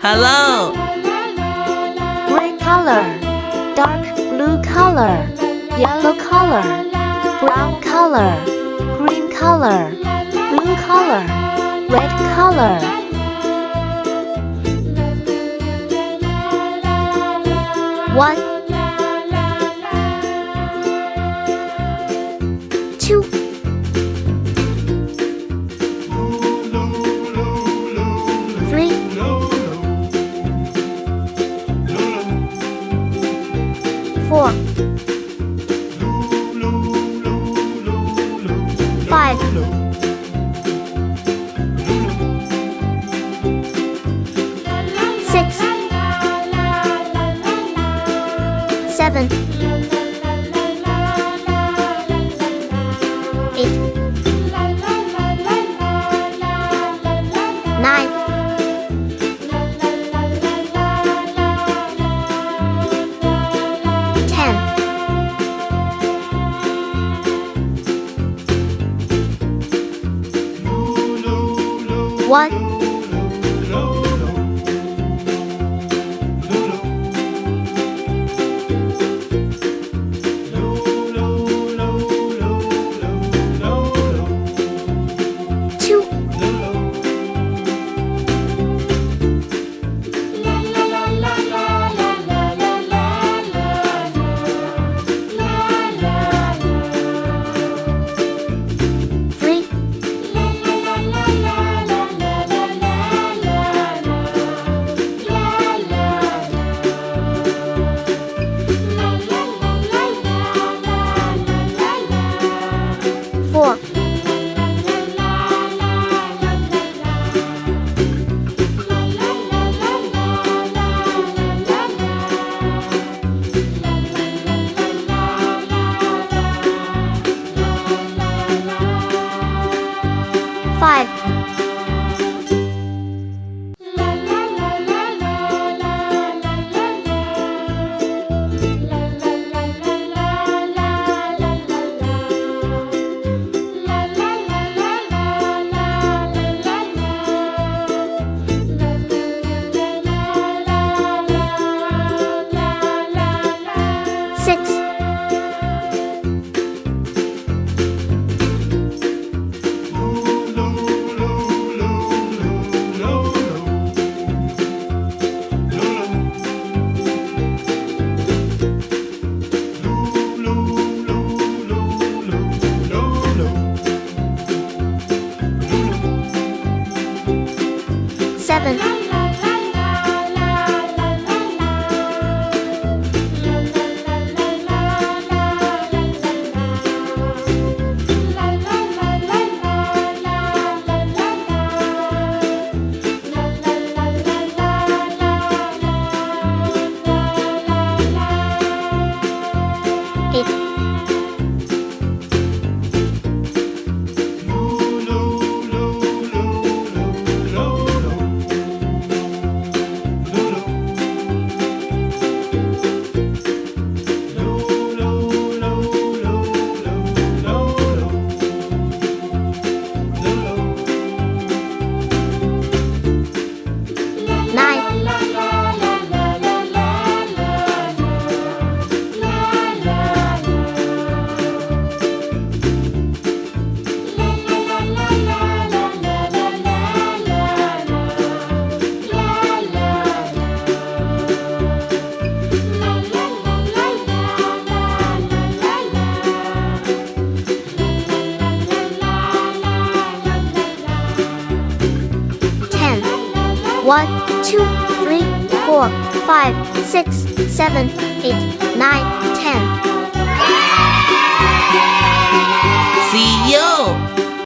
Hello. Gray color, dark blue color, yellow color, brown color, green color, blue color, red color. One, two, three, four, five, six, seven, eight, nine, 10. One, two, three, four, five, six, seven, eight, nine, 10. 1, 2, 3, 4, 5, 6, 7, 8, 9,